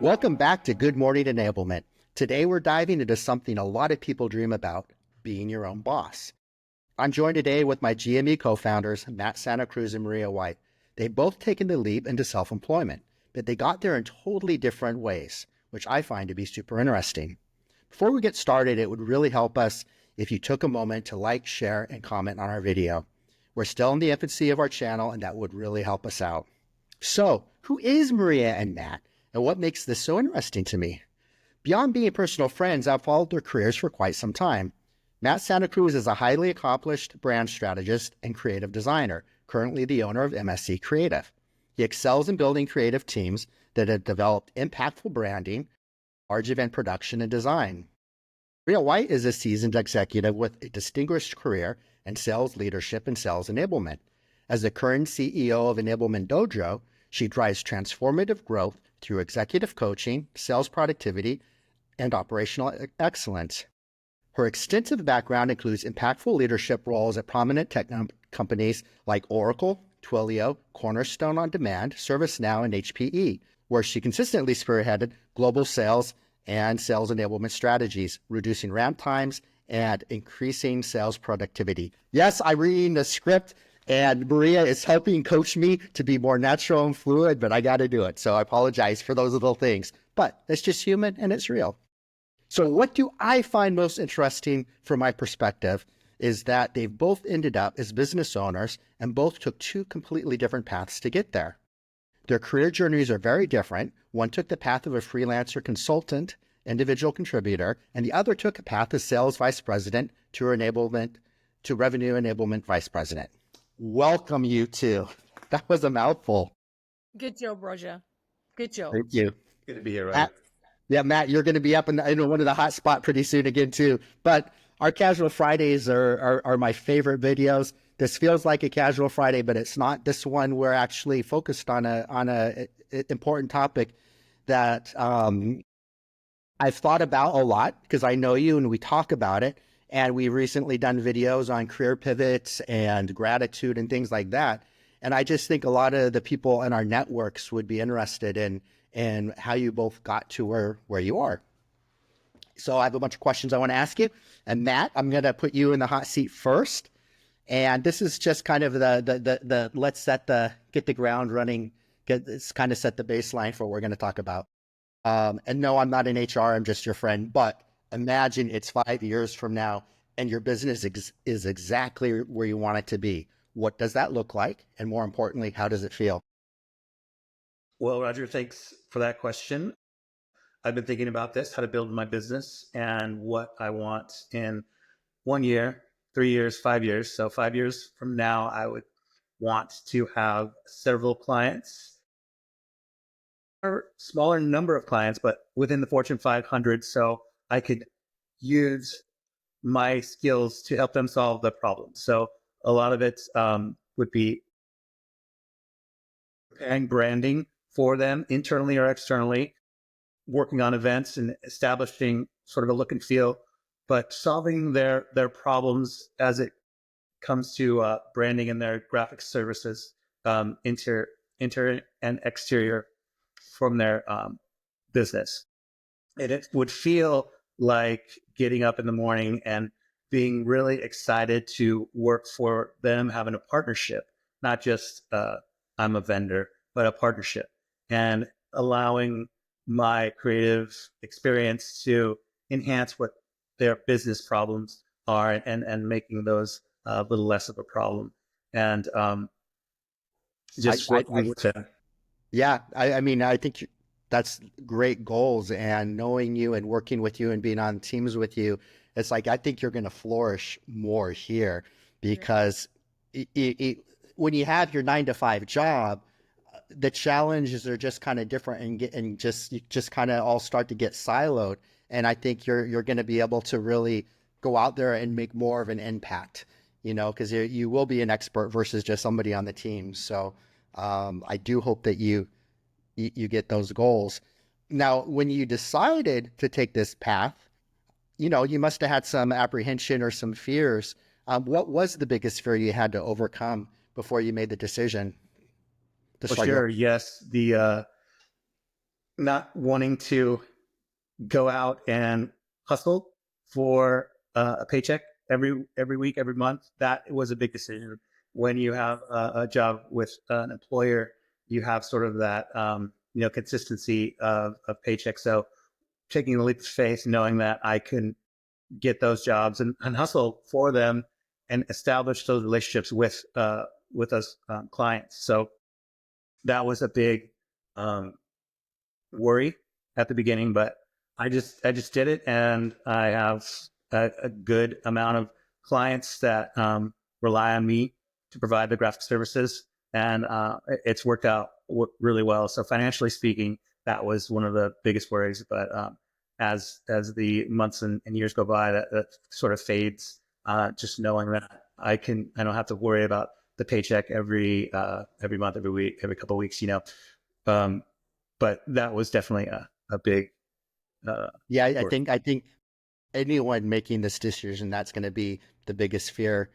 Welcome back to Good Morning Enablement. Today we're diving into something a lot of people dream about, being your own boss. I'm joined today with my GME co-founders, Matt Santa Cruz and Maria White. They've both taken the leap into self-employment, but they got there in totally different ways, which I find to be super interesting. Before we get started, it would really help us if you took a moment to like, share, and comment on our video. We're still in the infancy of our channel, and that would really help us out. So, who is Maria and Matt? And what makes this so interesting to me? Beyond being personal friends, I've followed their careers for quite some time. Matt Santa Cruz is a highly accomplished brand strategist and creative designer, currently the owner of MSC Creative. He excels in building creative teams that have developed impactful branding, large event production, and design. Maria White is a seasoned executive with a distinguished career in sales leadership and sales enablement. As the current CEO of Enablement Dojo, she drives transformative growth through executive coaching, sales productivity, and operational excellence. Her extensive background includes impactful leadership roles at prominent tech companies like Oracle, Twilio, Cornerstone On Demand, ServiceNow, and HPE, where she consistently spearheaded global sales and sales enablement strategies, reducing ramp times and increasing sales productivity. Yes, I'm reading the script, and Maria is helping coach me to be more natural and fluid, but I got to do it. So I apologize for those little things, but it's just human and it's real. So what do I find most interesting from my perspective is that they've both ended up as business owners and both took two completely different paths to get there. Their career journeys are very different. One took the path of a freelancer consultant, individual contributor, and the other took a path as sales vice president to revenue enablement vice president. Welcome, you two. That was a mouthful. Good job, Roger. Good job. Thank you. Good to be here, Roger. Matt, you're going to be up in one of the hot spot pretty soon again too. But our Casual Fridays are my favorite videos. This feels like a Casual Friday, but it's not. This one we're actually focused on a important topic that I've thought about a lot because I know you and we talk about it. And we've recently done videos on career pivots and gratitude and things like that. And I just think a lot of the people in our networks would be interested in how you both got to where you are. So I have a bunch of questions I want to ask you. And Matt, I'm going to put you in the hot seat first. And this is just kind of the let's get the ground running, kind of set the baseline for what we're going to talk about. And no, I'm not in HR, I'm just your friend, but imagine it's 5 years from now and your business is exactly where you want it to be. What does that look like? And more importantly, how does it feel? Well, Roger, thanks for that question. I've been thinking about this, how to build my business and what I want in 1 year, 3 years, 5 years. So 5 years from now, I would want to have several clients, or smaller number of clients, but within the Fortune 500. So I could use my skills to help them solve the problem. So a lot of it would be preparing branding for them internally or externally, working on events and establishing sort of a look and feel, but solving their problems as it comes to branding and their graphic services, interior and exterior from their business. And it would feel like getting up in the morning and being really excited to work for them, having a partnership, not just I'm a vendor, but a partnership, and allowing my creative experience to enhance what their business problems are and making those a little less of a problem. And just what we would say. Yeah, I mean, I think that's great goals, and knowing you and working with you and being on teams with you, it's like, I think you're going to flourish more here because when you have your 9-to-5 job, the challenges are just kind of different and you just kind of all start to get siloed. And I think you're going to be able to really go out there and make more of an impact, because you will be an expert versus just somebody on the team. So I do hope that you get those goals. Now, when you decided to take this path, you must have had some apprehension or some fears. What was the biggest fear you had to overcome before you made the decision? Well, sure. Yes. not wanting to go out and hustle for a paycheck every week, every month. That was a big decision. When you have a job with an employer, you have sort of that consistency of paycheck. So taking the leap of faith, knowing that I can get those jobs and hustle for them and establish those relationships with those clients. So that was a big worry at the beginning, but I just did it, and I have a good amount of clients that rely on me to provide the graphic services, and it's worked out really well. So financially speaking, that was one of the biggest worries. But as the months and years go by, that sort of fades. Just knowing that I don't have to worry about the paycheck every month, every week, every couple of weeks. But that was definitely a big Yeah, I worry. think anyone making this decision, that's going to be the biggest fear.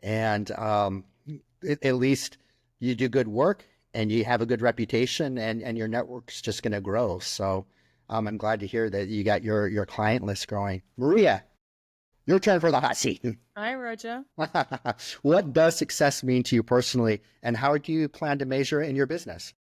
And at least you do good work and you have a good reputation, and your network's just going to grow. So I'm glad to hear that you got your client list growing. Maria, your turn for the hot seat. Hi, Roger. What does success mean to you personally, and how do you plan to measure it in your business?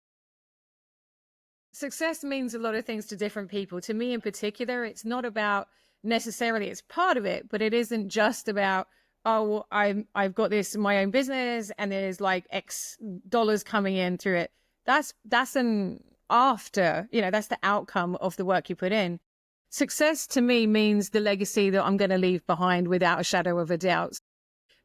Success means a lot of things to different people. To me in particular, it's not about necessarily, it's part of it, but it isn't just about, oh, I've got this my own business and there's like X dollars coming in through it. That's an after, that's the outcome of the work you put in. Success to me means the legacy that I'm going to leave behind without a shadow of a doubt.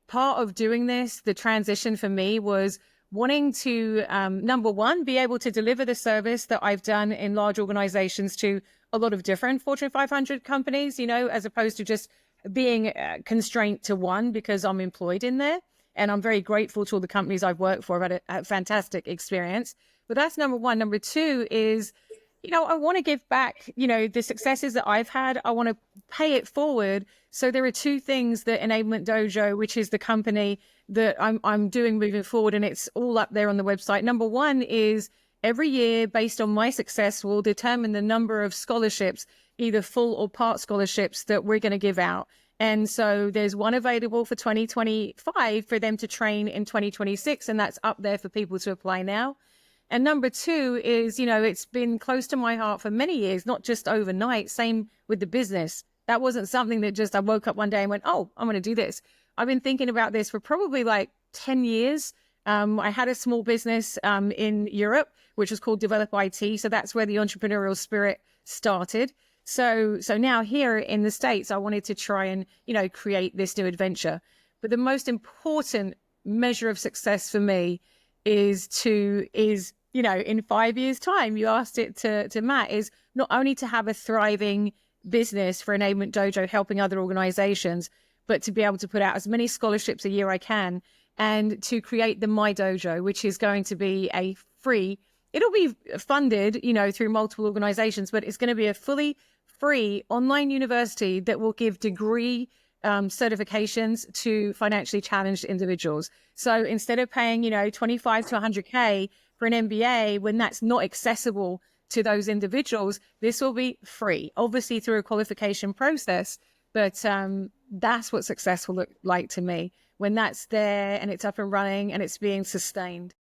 Part of doing this, the transition for me was wanting to, number one, be able to deliver the service that I've done in large organizations to a lot of different Fortune 500 companies, as opposed to just being constrained to one because I'm employed in there. And I'm very grateful to all the companies I've worked for. I've had a fantastic experience. But that's number one. Number two is, I want to give back, the successes that I've had. I want to pay it forward. So there are two things that Enablement Dojo, which is the company that I'm doing moving forward, and it's all up there on the website. Number one is every year, based on my success, we'll determine the number of scholarships, either full or part scholarships, that we're going to give out. And so there's one available for 2025 for them to train in 2026, and that's up there for people to apply now. And number two is, it's been close to my heart for many years, not just overnight. Same with the business. That wasn't something that just I woke up one day and went, oh, I'm going to do this. I've been thinking about this for probably like 10 years. I had a small business in Europe, which was called Develop IT. So that's where the entrepreneurial spirit started. So now here in the States, I wanted to try and, create this new adventure. But the most important measure of success for me is in 5 years' time, you asked it to Matt, is not only to have a thriving business for Enablement Dojo helping other organizations, but to be able to put out as many scholarships a year I can, and to create the My Dojo, which is going to be it'll be funded, through multiple organizations, but it's going to be a fully free online university that will give degree certifications to financially challenged individuals. So instead of paying, 25 to 100K for an MBA, when that's not accessible to those individuals, this will be free, obviously through a qualification process. But that's what success will look like to me when that's there and it's up and running and it's being sustained.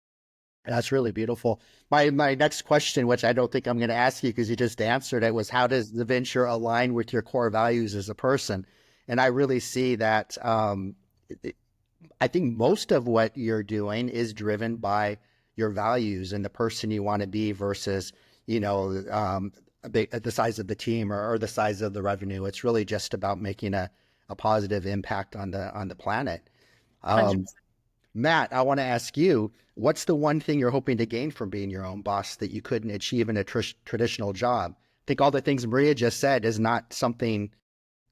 That's really beautiful. My next question, which I don't think I'm going to ask you because you just answered it, was how does the venture align with your core values as a person? And I really see that I think most of what you're doing is driven by your values and the person you want to be versus, the size of the team or the size of the revenue. It's really just about making a positive impact on the planet. 100%. Matt, I want to ask you, what's the one thing you're hoping to gain from being your own boss that you couldn't achieve in a traditional job? I think all the things Maria just said is not something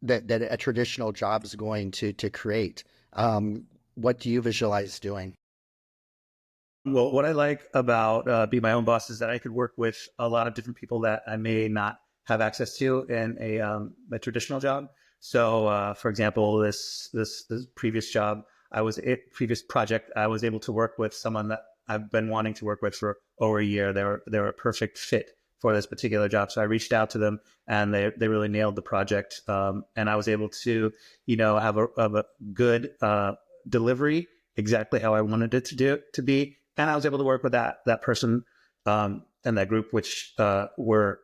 that a traditional job is going to create. What do you visualize doing? Well, what I like about being my own boss is that I could work with a lot of different people that I may not have access to in a traditional job. So, for example, this previous job, previous project, I was able to work with someone that I've been wanting to work with for over a year. They were a perfect fit for this particular job. So I reached out to them, and they really nailed the project. And I was able to, have a good delivery, exactly how I wanted it to be. And I was able to work with that person and that group, which were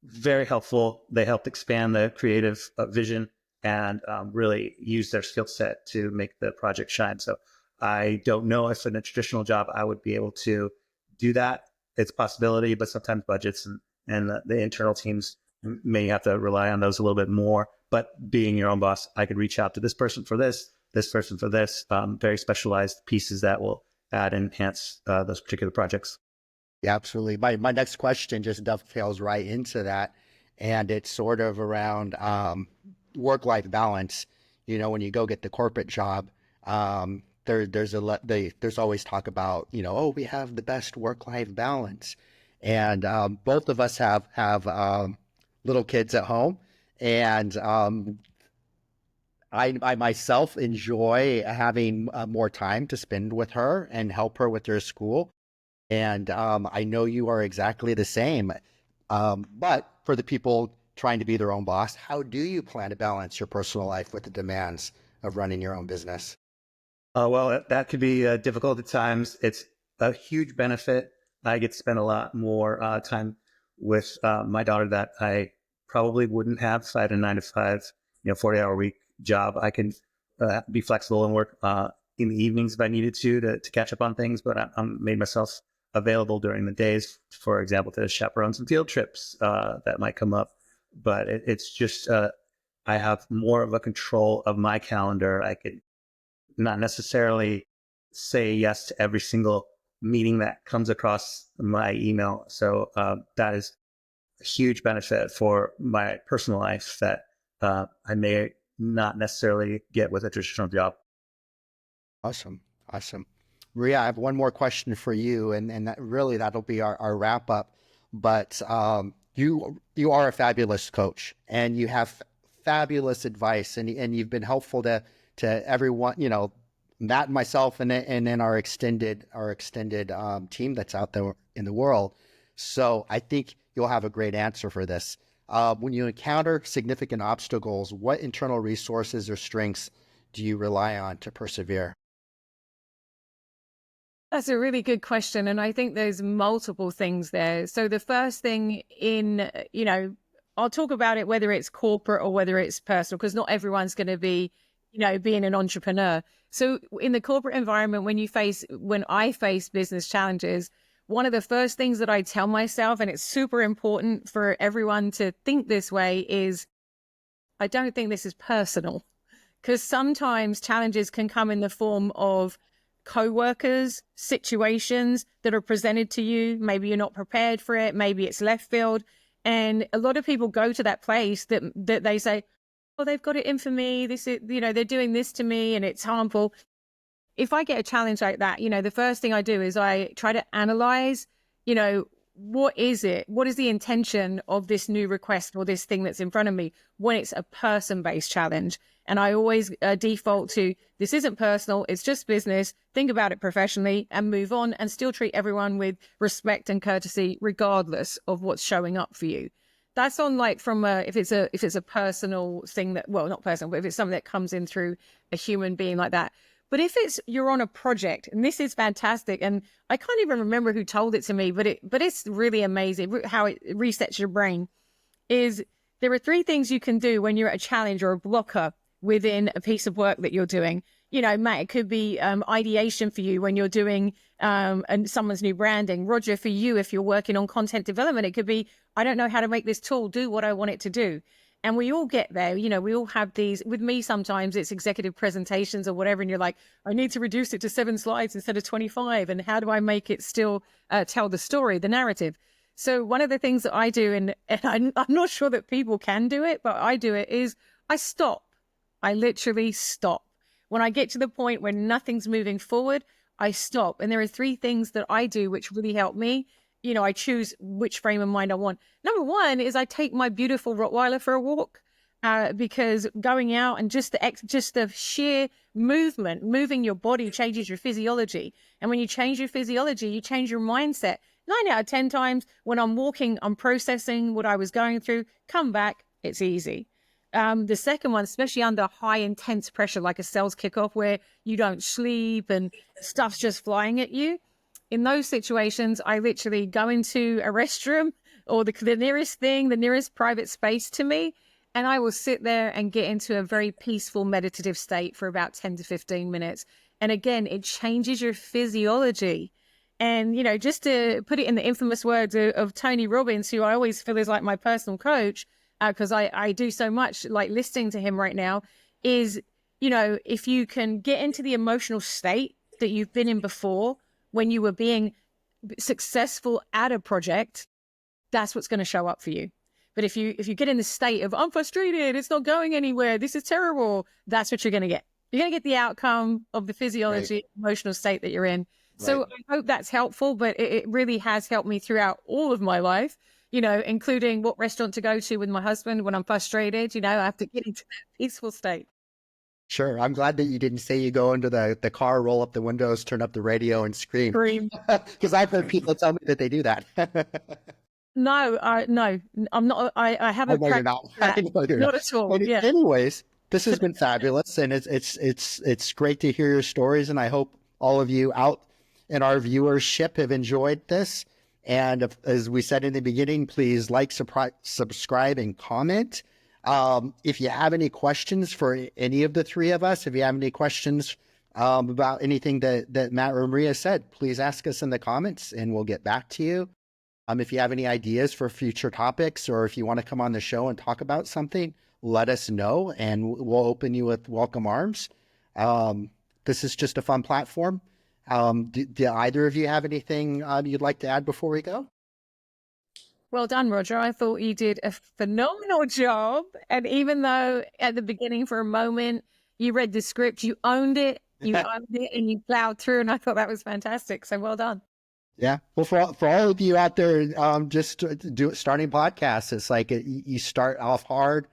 very helpful. They helped expand the creative vision and really use their skill set to make the project shine. So I don't know if in a traditional job I would be able to do that. It's a possibility, but sometimes budgets and the internal teams may have to rely on those a little bit more. But being your own boss, I could reach out to this person for this person for this, very specialized pieces that will add and enhance those particular projects. Yeah, absolutely. My next question just dovetails right into that, and it's sort of around work-life balance. When you go get the corporate job, there's always talk about, oh, we have the best work-life balance, and both of us have little kids at home, and I myself enjoy having more time to spend with her and help her with her school. And I know you are exactly the same. But for the people trying to be their own boss, how do you plan to balance your personal life with the demands of running your own business? Well, that could be difficult at times. It's a huge benefit. I get to spend a lot more time with my daughter that I probably wouldn't have if I had a 9 to 5, 40-hour week job. I can be flexible and work in the evenings if I needed to catch up on things, but I made myself available during the days, for example, to chaperone some field trips that might come up. But it's just, I have more of a control of my calendar. I could not necessarily say yes to every single meeting that comes across my email. So that is a huge benefit for my personal life that I may not necessarily get with a traditional job. Awesome. Awesome. Maria, I have one more question for you, and that'll be our wrap up. But you are a fabulous coach, and you have fabulous advice, and you've been helpful to everyone, Matt and myself, and then our extended team that's out there in the world. So I think you'll have a great answer for this. When you encounter significant obstacles, what internal resources or strengths do you rely on to persevere? That's a really good question. And I think there's multiple things there. So the first thing I'll talk about it, whether it's corporate or whether it's personal, because not everyone's going to be, being an entrepreneur. So in the corporate environment, when I face business challenges, one of the first things that I tell myself, and it's super important for everyone to think this way, is I don't think this is personal. Because sometimes challenges can come in the form of co-workers, situations that are presented to you. Maybe you're not prepared for it. Maybe it's left field. And a lot of people go to that place that they say, oh, they've got it in for me. This is, they're doing this to me and it's harmful. If I get a challenge like that, the first thing I do is I try to analyze, what is it? What is the intention of this new request or this thing that's in front of me when it's a person-based challenge? And I always default to, this isn't personal, it's just business. Think about it professionally and move on, and still treat everyone with respect and courtesy, regardless of what's showing up for you. That's on if it's a personal thing not personal, but if it's something that comes in through a human being like that. But if you're on a project, and this is fantastic, and I can't even remember who told it to me, but it's really amazing how it resets your brain, is there are 3 things you can do when you're at a challenge or a blocker within a piece of work that you're doing. Matt, it could be ideation for you when you're doing and someone's new branding. Roger, for you, if you're working on content development, it could be, I don't know how to make this tool do what I want it to do. And we all get there, we all have these. With me, sometimes it's executive presentations or whatever, and you're like, I need to reduce it to 7 slides instead of 25. And how do I make it still tell the story, the narrative? So one of the things that I do, and I'm not sure that people can do it, but I do it, is I stop. I literally stop. When I get to the point where nothing's moving forward, I stop. And there are 3 things that I do which really help me. I choose which frame of mind I want. Number 1 is I take my beautiful Rottweiler for a walk, because going out and just the sheer moving your body changes your physiology. And when you change your physiology, you change your mindset. 9 out of 10 times when I'm walking, I'm processing what I was going through, come back, it's easy. The second one, especially under high intense pressure, like a sales kickoff where you don't sleep and stuff's just flying at you. In those situations, I literally go into a restroom or the nearest thing, the nearest private space to me, and I will sit there and get into a very peaceful meditative state for about 10 to 15 minutes. And again, it changes your physiology. And, just to put it in the infamous words of Tony Robbins, who I always feel is like my personal coach, because I do so much like listening to him right now, is, if you can get into the emotional state that you've been in before when you were being successful at a project, that's what's going to show up for you. But if you get in the state of, I'm frustrated, it's not going anywhere, this is terrible, that's what you're going to get. You're going to get the outcome of the physiology, right, emotional state that you're in. So right. I hope that's helpful, but it really has helped me throughout all of my life, including what restaurant to go to with my husband when I'm frustrated. I have to get into that peaceful state. Sure. I'm glad that you didn't say you go into the car, roll up the windows, turn up the radio and scream. Because I've heard people tell me that they do that. No, I'm not. I haven't practiced that. Not at all. Yeah. Anyways, this has been fabulous, and it's great to hear your stories, and I hope all of you out in our viewership have enjoyed this. And as we said in the beginning, please like, subscribe, and comment. If you have any questions for any of the three of us, if you have any questions about anything that Matt or Maria said, please ask us in the comments, and we'll get back to you. If you have any ideas for future topics, or if you want to come on the show and talk about something, let us know, and we'll open you with welcome arms. This is just a fun platform. Do either of you have anything you'd like to add before we go? Well done, Roger. I thought you did a phenomenal job. And even though at the beginning for a moment you read the script, you owned it, and you plowed through. And I thought that was fantastic. So well done. Yeah. Well, for all of you out there, just starting podcasts, it's like you start off hard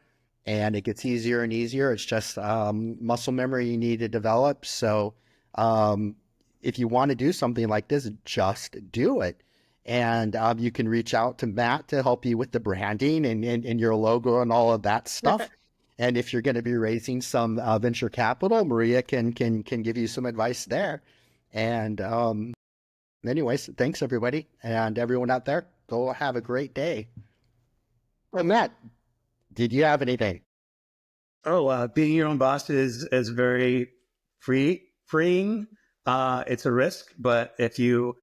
and it gets easier and easier. It's just muscle memory you need to develop. So if you want to do something like this, just do it. And you can reach out to Matt to help you with the branding and your logo and all of that stuff. And if you're going to be raising some venture capital, Maria can give you some advice there. And anyways, thanks everybody, and everyone out there, go have a great day. Well, Matt, did you have anything? Being your own boss is very freeing. It's a risk, but if you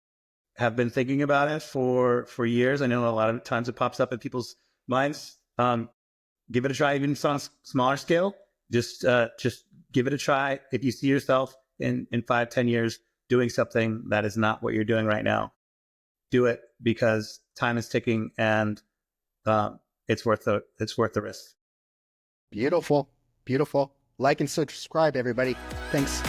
have been thinking about it for years, I know a lot of times it pops up in people's minds. Give it a try, even on a smaller scale. Just give it a try. If you see yourself in 5-10 years doing something that is not what you're doing right now, do it, because time is ticking, and it's worth the risk. Beautiful. Like and subscribe, everybody. Thanks.